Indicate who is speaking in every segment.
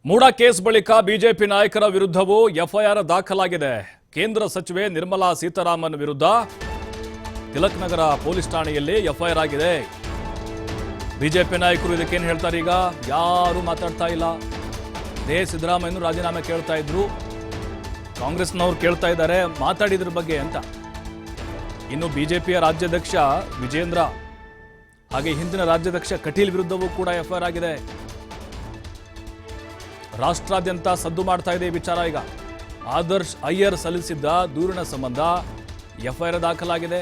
Speaker 1: ಮೂಡ case ಬಳಿಕ BJP ನಾಯಕರ ವಿರುದ್ಧವೂ ಎಫ್ಐಆರ್ ದಾಖಲಾಗಿದೆ. ಕೇಂದ್ರ ಸಚಿವೆ ನಿರ್ಮಲಾ ಸೀತಾರಾಮನ್ ವಿರುದ್ಧ ತಿಲಕ್ ನಗರ ಪೊಲೀಸ್ ಠಾಣೆಯಲ್ಲಿ ಎಫ್ಐಆರ್ ಆಗಿದೆ. ಬಿಜೆಪಿ ನಾಯಕರು ಇದಕ್ಕೇನು ಹೇಳ್ತಾರೆ? ಈಗ ಯಾರು ಮಾತಾಡ್ತಾ ಇಲ್ಲ. ಸಿದ್ದರಾಮಯ್ಯನವರು ರಾಜೀನಾಮೆ ಕೇಳ್ತಾ ಇದ್ರು, ಕಾಂಗ್ರೆಸ್ನವರು ಕೇಳ್ತಾ ಇದ್ದಾರೆ ಮಾತಾಡಿದ್ರ ಬಗ್ಗೆ ಅಂತ. ಇನ್ನು ಬಿಜೆಪಿಯ ರಾಜ್ಯಾಧ್ಯಕ್ಷ ವಿಜೇಂದ್ರ ಹಾಗೆ ಹಿಂದಿನ ರಾಜ್ಯಾಧ್ಯಕ್ಷ ಕಟೀಲ್ ವಿರುದ್ಧವೂ ಕೂಡ ಎಫ್ಐಆರ್ ಆಗಿದೆ. ರಾಷ್ಟ್ರಾದ್ಯಂತ ಸದ್ದು ಮಾಡ್ತಾ ಇದೆ ಈ ವಿಚಾರ. ಈಗ ಆದರ್ಶ್ ಅಯ್ಯರ್ ಸಲ್ಲಿಸಿದ್ದ ದೂರಿನ ಸಂಬಂಧ ಎಫ್ಐಆರ್ ದಾಖಲಾಗಿದೆ.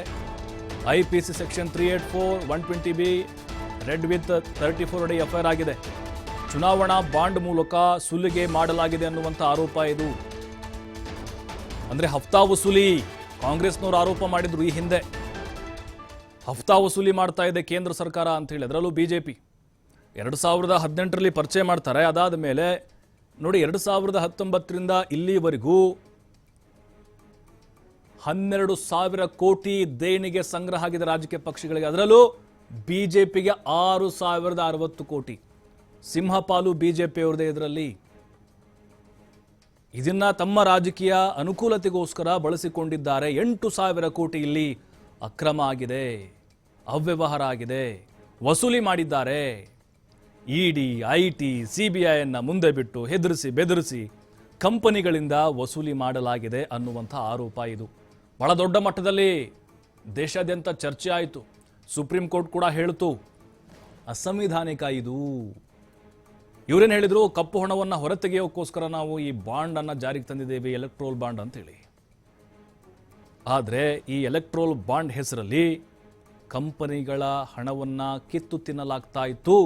Speaker 1: IPC section 384, 120B, red with 34 ಅಡಿ ಎಫ್ಐಆರ್ ಆಗಿದೆ. ಚುನಾವಣಾ ಬಾಂಡ್ ಮೂಲಕ ಸುಲಿಗೆ ಮಾಡಲಾಗಿದೆ ಅನ್ನುವಂಥ ಆರೋಪ ಇದು. ಅಂದ್ರೆ ಹಫ್ತಾ ವಸೂಲಿ ಕಾಂಗ್ರೆಸ್ನವರು ಆರೋಪ ಮಾಡಿದ್ರು ಈ ಹಿಂದೆ. ಹಫ್ತಾ ವಸೂಲಿ ಮಾಡ್ತಾ ಇದೆ ಕೇಂದ್ರ ಸರ್ಕಾರ ಅಂತ ಹೇಳಿ. ಅದರಲ್ಲೂ ಬಿಜೆಪಿ 2018ರಲ್ಲಿ ಪರಿಚಯ ಮಾಡ್ತಾರೆ. ಅದಾದ ಮೇಲೆ ನೋಡಿ 2019ರಿಂದ ಇಲ್ಲಿವರೆಗೂ 12,000 ಕೋಟಿ ದೇಣಿಗೆ ಸಂಗ್ರಹ ಆಗಿದೆ ರಾಜಕೀಯ ಪಕ್ಷಗಳಿಗೆ. ಅದರಲ್ಲೂ ಬಿಜೆಪಿಗೆ 6,060 ಕೋಟಿ. ಸಿಂಹಪಾಲು ಬಿಜೆಪಿಯವ್ರದೇ ಇದರಲ್ಲಿ. ಇದನ್ನ ತಮ್ಮ ರಾಜಕೀಯ ಅನುಕೂಲತೆಗೋಸ್ಕರ ಬಳಸಿಕೊಂಡಿದ್ದಾರೆ. 8,000 ಕೋಟಿ ಇಲ್ಲಿ ಅಕ್ರಮ ಆಗಿದೆ, ಅವ್ಯವಹಾರ ಆಗಿದೆ, ವಸೂಲಿ ಮಾಡಿದ್ದಾರೆ. ಇಡಿ, ಐಟಿ, ಸಿಬಿಐಯನ್ನ ಮುಂದೆ ಬಿಟ್ಟು ಹೆದರಿಸಿ ಬೆದರಿಸಿ ಕಂಪನಿಗಳಿಂದ ವಸೂಲಿ ಮಾಡಲಾಗಿದೆ ಅನ್ನುವಂಥ ಆರೋಪ ಇದು. ಬಹಳ ದೊಡ್ಡ ಮಟ್ಟದಲ್ಲಿ ದೇಶಾದ್ಯಂತ ಚರ್ಚೆ ಆಯಿತು. ಸುಪ್ರೀಂ ಕೋರ್ಟ್ ಕೂಡ ಹೇಳಿತು ಅಸಂವಿಧಾನಿಕ ಇದು. ಇವರೇನು ಹೇಳಿದ್ರು? ಕಪ್ಪು ಹಣವನ್ನು ಹೊರತೆಗೆಯೋಕ್ಕೋಸ್ಕರ ನಾವು ಈ ಬಾಂಡ್ ಅನ್ನ ಜಾರಿಗೆ ತಂದಿದ್ದೇವೆ, ಎಲೆಕ್ಟ್ರೋಲ್ ಬಾಂಡ್ ಅಂತೇಳಿ. ಆದರೆ ಈ ಎಲೆಕ್ಟ್ರೋಲ್ ಬಾಂಡ್ ಹೆಸರಲ್ಲಿ ಕಂಪನಿಗಳ ಹಣವನ್ನ ಕಿತ್ತು ತಿನ್ನಲಾಗ್ತಾ ಇತ್ತು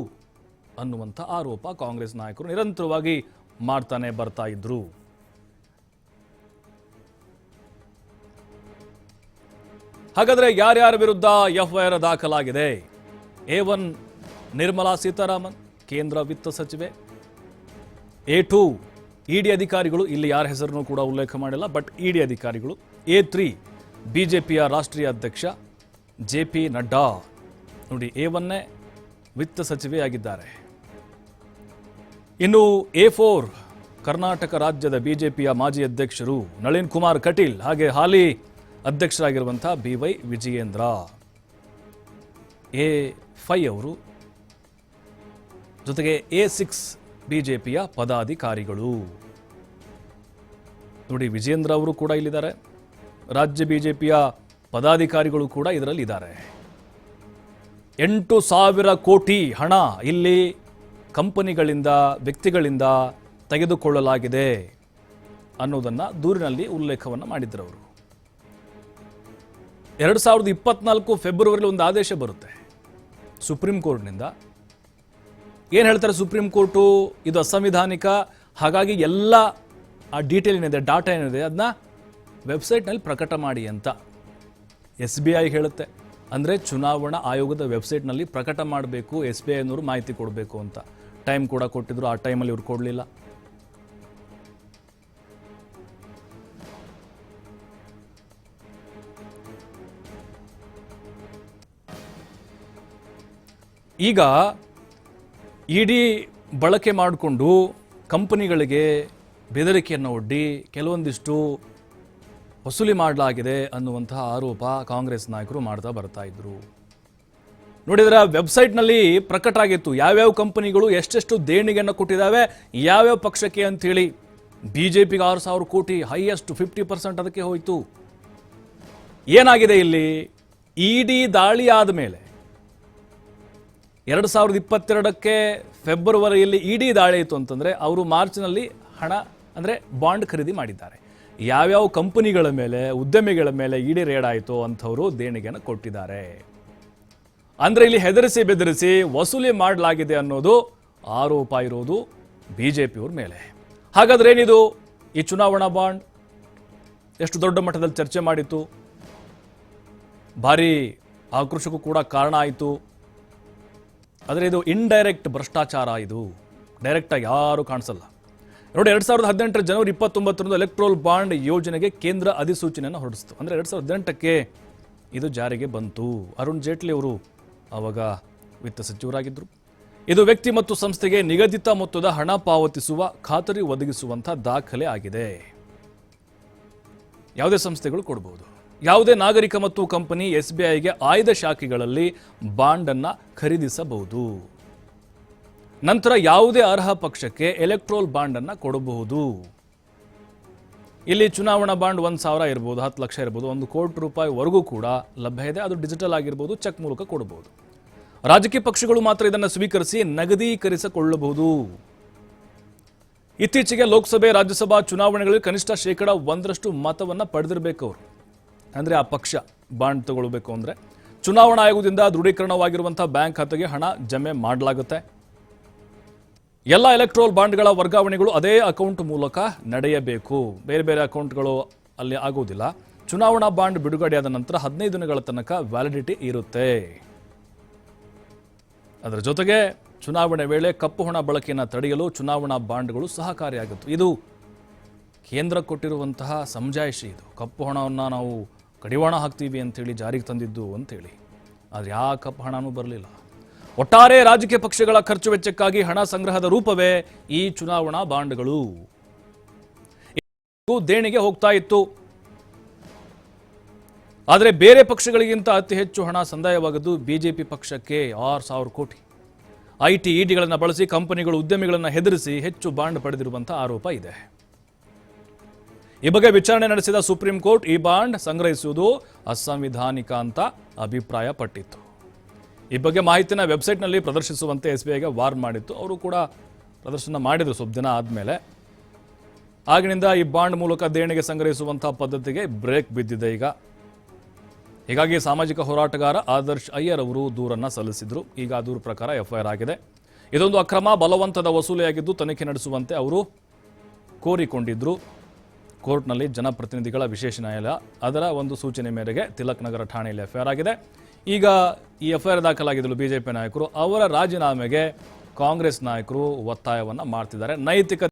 Speaker 1: ಅನ್ನುವಂಥ ಆರೋಪ ಕಾಂಗ್ರೆಸ್ ನಾಯಕರು ನಿರಂತರವಾಗಿ ಮಾಡ್ತಾನೆ ಬರ್ತಾ ಇದ್ರು. ಹಾಗಾದ್ರೆ ಯಾರ್ಯಾರ ವಿರುದ್ಧ ಎಫ್ಐಆರ್ ದಾಖಲಾಗಿದೆ? A1 ನಿರ್ಮಲಾ ಸೀತಾರಾಮನ್, ಕೇಂದ್ರ ವಿತ್ತ ಸಚಿವೆ. A2 ಇಡಿ ಅಧಿಕಾರಿಗಳು, ಇಲ್ಲಿ ಯಾರ ಹೆಸರನ್ನು ಕೂಡ ಉಲ್ಲೇಖ ಮಾಡಿಲ್ಲ, ಬಟ್ ಇಡಿ ಅಧಿಕಾರಿಗಳು. A3 ಬಿಜೆಪಿಯ ರಾಷ್ಟ್ರೀಯ ಅಧ್ಯಕ್ಷ JP ನಡ್ಡಾ. ನೋಡಿ, A1 ವಿತ್ತ ಸಚಿವೆಯಾಗಿದ್ದಾರೆ. ಇನ್ನು A4 ಕರ್ನಾಟಕ ರಾಜ್ಯದ ಬಿಜೆಪಿಯ ಮಾಜಿ ಅಧ್ಯಕ್ಷರು ನಳಿನ್ ಕುಮಾರ್ ಕಟೀಲ್, ಹಾಗೆ ಹಾಲಿ ಅಧ್ಯಕ್ಷರಾಗಿರುವಂತಹ BY ವಿಜಯೇಂದ್ರ. A5 ಅವರು, ಜೊತೆಗೆ A6 ಬಿಜೆಪಿಯ ಪದಾಧಿಕಾರಿಗಳು. ನೋಡಿ, ವಿಜಯೇಂದ್ರ ಅವರು ಕೂಡ ಇಲ್ಲಿದ್ದಾರೆ. ರಾಜ್ಯ ಬಿಜೆಪಿಯ ಪದಾಧಿಕಾರಿಗಳು ಕೂಡ ಇದರಲ್ಲಿ ಇದ್ದಾರೆ. 8,000 ಕೋಟಿ ಹಣ ಇಲ್ಲಿ ಕಂಪನಿಗಳಿಂದ, ವ್ಯಕ್ತಿಗಳಿಂದ ತೆಗೆದುಕೊಳ್ಳಲಾಗಿದೆ ಅನ್ನೋದನ್ನ ದೂರಿನಲ್ಲಿ ಉಲ್ಲೇಖವನ್ನು ಮಾಡಿದ್ರು ಅವರು. 2024 ಫೆಬ್ರವರಿಯಲ್ಲಿ ಒಂದು ಆದೇಶ ಬರುತ್ತೆ ಸುಪ್ರೀಂ ಕೋರ್ಟ್ನಿಂದ. ಏನು ಹೇಳ್ತಾರೆ ಸುಪ್ರೀಂ ಕೋರ್ಟು? ಇದು ಅಸಂವಿಧಾನಿಕ, ಹಾಗಾಗಿ ಎಲ್ಲ ಆ ಡೀಟೇಲ್ ಏನಿದೆ, ಡಾಟಾ ಏನಿದೆ, ಅದನ್ನ ವೆಬ್ಸೈಟ್ನಲ್ಲಿ ಪ್ರಕಟ ಮಾಡಿ ಅಂತ SBI ಹೇಳುತ್ತೆ. ಅಂದರೆ ಚುನಾವಣಾ ಆಯೋಗದ ವೆಬ್ಸೈಟ್ನಲ್ಲಿ ಪ್ರಕಟ ಮಾಡಬೇಕು, SBI ಅನ್ನೋರು ಮಾಹಿತಿ ಕೊಡಬೇಕು ಅಂತ. ಟೈಮ್ ಕೂಡ ಕೊಟ್ಟಿದ್ರು, ಆ ಟೈಮಲ್ಲಿ ಇವ್ರು ಕೊಡಲಿಲ್ಲ. ಈಗ ಇಡಿ ಬಳಕೆ ಮಾಡಿಕೊಂಡು ಕಂಪನಿಗಳಿಗೆ ಬೆದರಿಕೆಯನ್ನು ಒಡ್ಡಿ ಕೆಲವೊಂದಿಷ್ಟು ವಸೂಲಿ ಮಾಡಲಾಗಿದೆ ಅನ್ನುವಂತಹ ಆರೋಪ ಕಾಂಗ್ರೆಸ್ ನಾಯಕರು ಮಾಡ್ತಾ ಬರ್ತಾ ಇದ್ರು. ನೋಡಿದ್ರೆ ವೆಬ್ಸೈಟ್ನಲ್ಲಿ ಪ್ರಕಟ ಆಗಿತ್ತು ಯಾವ್ಯಾವ ಕಂಪನಿಗಳು ಎಷ್ಟೆಷ್ಟು ದೇಣಿಗೆಯನ್ನು ಕೊಟ್ಟಿದ್ದಾವೆ, ಯಾವ್ಯಾವ ಪಕ್ಷಕ್ಕೆ ಅಂಥೇಳಿ. ಬಿಜೆಪಿಗೆ 6,000 ಕೋಟಿ, ಹೈಯೆಸ್ಟ್ 50% ಅದಕ್ಕೆ ಹೋಯಿತು. ಏನಾಗಿದೆ ಇಲ್ಲಿ? ಇಡಿ ದಾಳಿ ಆದ ಮೇಲೆ 2022ಕ್ಕೆ ಫೆಬ್ರವರಿಯಲ್ಲಿ ಇಡಿ ದಾಳಿ ಇತ್ತು ಅಂತಂದ್ರೆ ಅವರು ಮಾರ್ಚ್ನಲ್ಲಿ ಹಣ ಅಂದರೆ ಬಾಂಡ್ ಖರೀದಿ ಮಾಡಿದ್ದಾರೆ. ಯಾವ್ಯಾವ ಕಂಪನಿಗಳ ಮೇಲೆ, ಉದ್ಯಮಿಗಳ ಮೇಲೆ ಇಡಿ ರೇಡ್ ಆಯಿತು ಅಂಥವರು ದೇಣಿಗೆಯನ್ನು ಕೊಟ್ಟಿದ್ದಾರೆ. ಅಂದ್ರೆ ಇಲ್ಲಿ ಹೆದರಿಸಿ ಬೆದರಿಸಿ ವಸೂಲಿ ಮಾಡಲಾಗಿದೆ ಅನ್ನೋದು ಆರೋಪ ಇರೋದು ಬಿಜೆಪಿಯವ್ರ ಮೇಲೆ. ಹಾಗಾದ್ರೆ ಏನಿದು ಈ ಚುನಾವಣಾ ಬಾಂಡ್? ಎಷ್ಟು ದೊಡ್ಡ ಮಟ್ಟದಲ್ಲಿ ಚರ್ಚೆ ಮಾಡಿತ್ತು, ಭಾರಿ ಆಕ್ರೋಶಕ್ಕೂ ಕೂಡ ಕಾರಣ ಆಯಿತು. ಆದರೆ ಇದು ಇಂಡೈರೆಕ್ಟ್ ಭ್ರಷ್ಟಾಚಾರ. ಇದು ಡೈರೆಕ್ಟಾಗಿ ಯಾರು ಕಾಣಿಸಲ್ಲ. ನೋಡಿ, 2018 ಜನವರಿ 29ರಂದು ಎಲೆಕ್ಟ್ರೋಲ್ ಬಾಂಡ್ ಯೋಜನೆಗೆ ಕೇಂದ್ರ ಅಧಿಸೂಚನೆಯನ್ನು ಹೊರಡಿಸಿತು. ಅಂದರೆ 2018ಕ್ಕೆ ಇದು ಜಾರಿಗೆ ಬಂತು. ಅರುಣ್ ಜೇಟ್ಲಿ ಅವರು ಆವಾಗ ವಿತ್ತ ಸಚಿವರಾಗಿದ್ದರು. ಇದು ವ್ಯಕ್ತಿ ಮತ್ತು ಸಂಸ್ಥೆಗೆ ನಿಗದಿತ ಮೊತ್ತದ ಹಣ ಪಾವತಿಸುವ ಖಾತರಿ ಒದಗಿಸುವಂಥ ದಾಖಲೆ ಆಗಿದೆ. ಯಾವುದೇ ಸಂಸ್ಥೆಗಳು ಕೊಡಬಹುದು. ಯಾವುದೇ ನಾಗರಿಕ ಮತ್ತು ಕಂಪನಿ SBIಗೆ ಆಯ್ದ ಶಾಖೆಗಳಲ್ಲಿ ಬಾಂಡ್ ಅನ್ನ ಖರೀದಿಸಬಹುದು. ನಂತರ ಯಾವುದೇ ಅರ್ಹ ಪಕ್ಷಕ್ಕೆ ಎಲೆಕ್ಟ್ರೋಲ್ ಬಾಂಡ್ ಅನ್ನ ಕೊಡಬಹುದು. ಇಲ್ಲಿ ಚುನಾವಣಾ ಬಾಂಡ್ 1,000 ಇರಬಹುದು, 10 ಲಕ್ಷ ಇರಬಹುದು, 1 ಕೋಟಿ ರೂಪಾಯಿವರೆಗೂ ಕೂಡ ಲಭ್ಯ ಇದೆ. ಅದು ಡಿಜಿಟಲ್ ಆಗಿರಬಹುದು, ಚೆಕ್ ಮೂಲಕ ಕೊಡಬಹುದು. ರಾಜಕೀಯ ಪಕ್ಷಗಳು ಮಾತ್ರ ಇದನ್ನು ಸ್ವೀಕರಿಸಿ ನಗದೀಕರಿಸಿಕೊಳ್ಳಬಹುದು. ಇತ್ತೀಚೆಗೆ ಲೋಕಸಭೆ ರಾಜ್ಯಸಭಾ ಚುನಾವಣೆಗಳಲ್ಲಿ ಕನಿಷ್ಠ 1% ಮತವನ್ನು ಪಡೆದಿರಬೇಕು ಅವರು. ಅಂದರೆ ಆ ಪಕ್ಷ ಬಾಂಡ್ ತಗೊಳ್ಬೇಕು ಅಂದರೆ ಚುನಾವಣಾ ಆಯೋಗದಿಂದ ದೃಢೀಕರಣವಾಗಿರುವಂತಹ ಬ್ಯಾಂಕ್ ಖಾತೆಗೆ ಹಣ ಜಮೆ ಮಾಡಲಾಗುತ್ತೆ. ಎಲ್ಲ ಎಲೆಕ್ಟ್ರೋಲ್ ಬಾಂಡ್ಗಳ ವರ್ಗಾವಣೆಗಳು ಅದೇ ಅಕೌಂಟ್ ಮೂಲಕ ನಡೆಯಬೇಕು. ಬೇರೆ ಬೇರೆ ಅಕೌಂಟ್ಗಳು ಅಲ್ಲಿ ಆಗುವುದಿಲ್ಲ. ಚುನಾವಣಾ ಬಾಂಡ್ ಬಿಡುಗಡೆಯಾದ ನಂತರ 15 ದಿನಗಳ ತನಕ ವ್ಯಾಲಿಡಿಟಿ ಇರುತ್ತೆ. ಅದರ ಜೊತೆಗೆ ಚುನಾವಣೆ ವೇಳೆ ಕಪ್ಪು ಹಣ ಬಳಕೆಯನ್ನು ತಡೆಯಲು ಚುನಾವಣಾ ಬಾಂಡ್ಗಳು ಸಹಕಾರಿಯಾಗುತ್ತೆ. ಇದು ಕೇಂದ್ರ ಕೊಟ್ಟಿರುವಂತಹ ಸಮಜಾಯಿಷಿ. ಇದು ಕಪ್ಪು ಹಣವನ್ನು ನಾವು ಕಡಿವಾಣ ಹಾಕ್ತೀವಿ ಅಂತೇಳಿ ಜಾರಿಗೆ ತಂದಿದ್ದು ಅಂತೇಳಿ. ಆದರೆ ಯಾವ ಕಪ್ಪು ಹಣನೂ ಬರಲಿಲ್ಲ. ಒಟ್ಟಾರೆ ರಾಜಕೀಯ ಪಕ್ಷಗಳ ಖರ್ಚು ವೆಚ್ಚಕ್ಕಾಗಿ ಹಣ ಸಂಗ್ರಹದ ರೂಪವೇ ಈ ಚುನಾವಣಾ ಬಾಂಡ್ಗಳು. ದೇಣಿಗೆ ಹೋಗ್ತಾ ಇತ್ತು. ಆದರೆ ಬೇರೆ ಪಕ್ಷಗಳಿಗಿಂತ ಅತಿ ಹೆಚ್ಚು ಹಣ ಸಂದಾಯವಾಗದ್ದು ಬಿಜೆಪಿ ಪಕ್ಷಕ್ಕೆ 6,000 ಕೋಟಿ. IT EDಗಳನ್ನು ಬಳಸಿ ಕಂಪನಿಗಳು ಉದ್ಯಮಿಗಳನ್ನು ಹೆದರಿಸಿ ಹೆಚ್ಚು ಬಾಂಡ್ ಪಡೆದಿರುವಂತಹ ಆರೋಪ ಇದೆ. ಈ ಬಗ್ಗೆ ವಿಚಾರಣೆ ನಡೆಸಿದ ಸುಪ್ರೀಂ ಕೋರ್ಟ್ ಈ ಬಾಂಡ್ ಸಂಗ್ರಹಿಸುವುದು ಅಸಂವಿಧಾನಿಕ ಅಂತ ಅಭಿಪ್ರಾಯಪಟ್ಟಿತ್ತು. ಈ ಬಗ್ಗೆ ಮಾಹಿತಿನ ವೆಬ್ಸೈಟ್ನಲ್ಲಿ ಪ್ರದರ್ಶಿಸುವಂತೆ SBIಗೆ ವಾರ್ನ್ ಮಾಡಿತ್ತು. ಅವರು ಕೂಡ ಪ್ರದರ್ಶನ ಮಾಡಿದರು ಸ್ವಲ್ಪ ದಿನ ಆದಮೇಲೆ. ಆಗಿನಿಂದ ಈ ಬಾಂಡ್ ಮೂಲಕ ದೇಣಿಗೆ ಸಂಗ್ರಹಿಸುವಂತಹ ಪದ್ಧತಿಗೆ ಬ್ರೇಕ್ ಬಿದ್ದಿದೆ ಈಗ. ಹೀಗಾಗಿ ಸಾಮಾಜಿಕ ಹೋರಾಟಗಾರ ಆದರ್ಶ್ ಅಯ್ಯರ್ ಅವರು ದೂರನ್ನು ಸಲ್ಲಿಸಿದರು. ಈಗ ಆ ದೂರು ಪ್ರಕಾರ FIR ಆಗಿದೆ. ಇದೊಂದು ಅಕ್ರಮ ಬಲವಂತದ ವಸೂಲಿಯಾಗಿದ್ದು ತನಿಖೆ ನಡೆಸುವಂತೆ ಅವರು ಕೋರಿಕೊಂಡಿದ್ದರು. ಕೋರ್ಟ್ನಲ್ಲಿ ಜನಪ್ರತಿನಿಧಿಗಳ ವಿಶೇಷ ನ್ಯಾಯಾಲಯ ಅದರ ಒಂದು ಸೂಚನೆ ಮೇರೆಗೆ ತಿಲಕ್ ನಗರ ಠಾಣೆಯಲ್ಲಿ FIR ಆಗಿದೆ. ಈಗ ಈ FIR ದಾಖಲಾಗಿದ್ದರು ಬಿಜೆಪಿ ನಾಯಕರು. ಅವರ ರಾಜೀನಾಮೆಗೆ ಕಾಂಗ್ರೆಸ್ ನಾಯಕರು ಒತ್ತಾಯವನ್ನು ಮಾಡ್ತಿದ್ದಾರೆ. ನೈತಿಕ